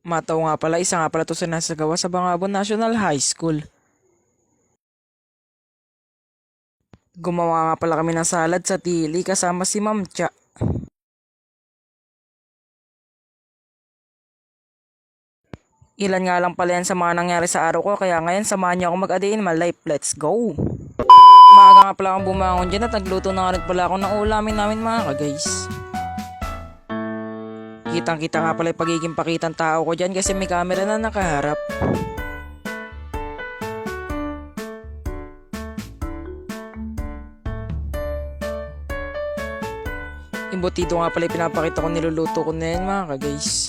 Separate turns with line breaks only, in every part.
Mataw nga pala, isa nga pala to sinasagawa sa Bangabon National High School. Gumawa nga pala kami ng salad sa tili kasama si Ma'am Cha. Ilan nga lang pala yan sa mga nangyari sa araw ko, kaya ngayon samahan niyo ako mag-a day in my life. Let's go! Maaga nga pala akong bumangon dyan at nagluto na nga rin pala ako ng ulamin namin mga ka-guys. Kitang kita nga pala yung pagiging pakitang tao ko dyan kasi may camera na nakaharap. Imbutido nga pala yung pinapakita ko niluluto ko na yan mga ka-guys.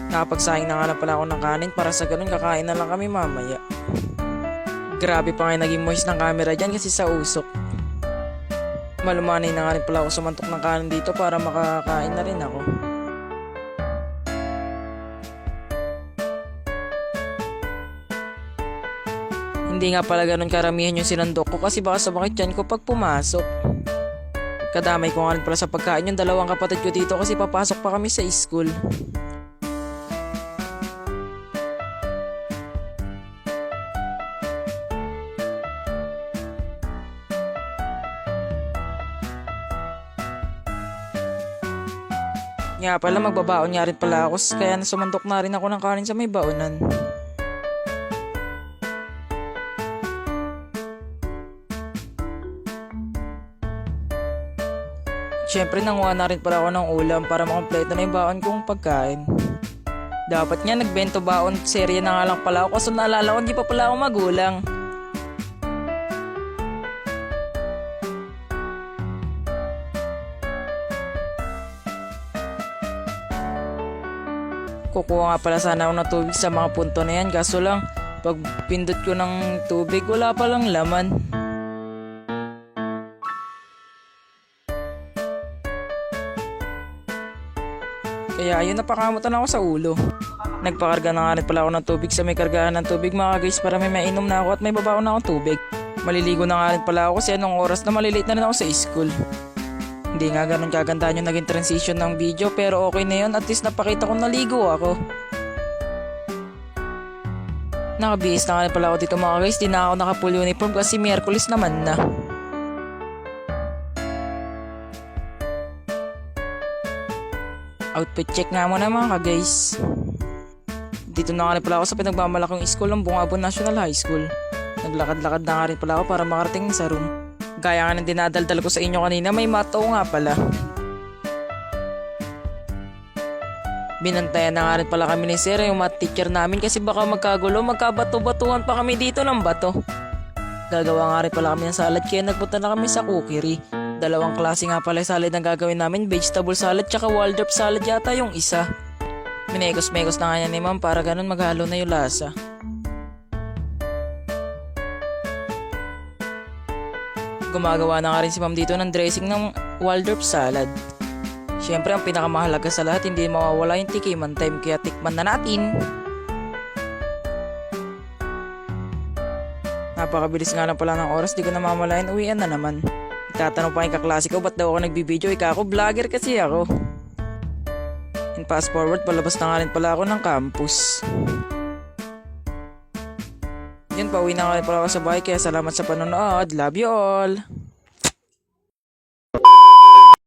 Nakapagsahing na nga lang pala ako ng kanin para sa ganun kakain na lang kami mamaya. Grabe pa nga naging moist ng camera dyan kasi sa usok. Malumanay na nga rin pala ako sumantok ng kanin dito para makakain na rin ako. Hindi nga pala ganun karamihan yung sinandok ko kasi baka sabakit yan ko pag pumasok. Kadamay ko nga rin pala sa pagkain yung dalawang kapatid ko dito kasi papasok pa kami sa school. Nga pala magbabaon nga rin pala ako kaya nasumandok na rin ako ng kanin sa may baonan. Siyempre nanguha na rin pala ako ng ulam para makompleto na yung baon kong pagkain. Dapat nga nagbento baon serye na nga lang pala ako kaso naalala ko hindi pa pala ako magulang. Kukuha nga pala sana ako ng tubig sa mga punto na yan kaso lang pag pindot ko ng tubig wala palang laman. Kaya ayun napakamutan ako sa ulo. Nagpakarga na nga rin pala ako ng tubig sa may kargahan ng tubig mga guys para may mainom na ako at may babaon na akong tubig. Maliligo na nga rin pala ako kasi anong oras na malilate na rin ako sa school. Hindi nga ganun kagandahan yung naging transition ng video pero okay na yun at least napakita ko naligo ako. Nakabihis na nga rin pala ako dito mga guys, di na ako naka-full uniform kasi Miyerkules naman na. Outfit check nga muna mga guys. Dito na nga rin pala ako sa pinagmamalaking school ng Bungabon National High School. Naglakad-lakad na nga rin pala ako para makarating sa room. Gaya nga ng dinadaldal ko sa inyo kanina, may mataw nga pala. Binantayan na nga rin pala kami ni Sir, yung math teacher namin kasi baka magkagulo, magkabato-batuhan pa kami dito ng bato. Gagawa nga rin pala kami ng salad kaya nagpunta na kami sa cookery. Dalawang klase nga pala salad ang gagawin namin, vegetable salad tsaka Waldorf salad yata yung isa. Minekos-mekos na nga yan ni ma'am para ganun maghalo na yung lasa. Gumagawa na nga rin si ma'am dito ng dressing ng Waldorf salad. Siyempre ang pinakamahalaga sa lahat hindi mawawala yung tikiman time kaya tikman na natin. Napakabilis nga lang pala ng oras, di ko na mamalayan uwian na naman. Itatanong pa yung kaklase ko ba't daw ako nagbibideo, ika ako vlogger kasi ako. And fast forward palabas na nga rin pala ako ng campus. Yun, pauwi na nga rin pala ako sa bahay kaya salamat sa panonood. Love you all!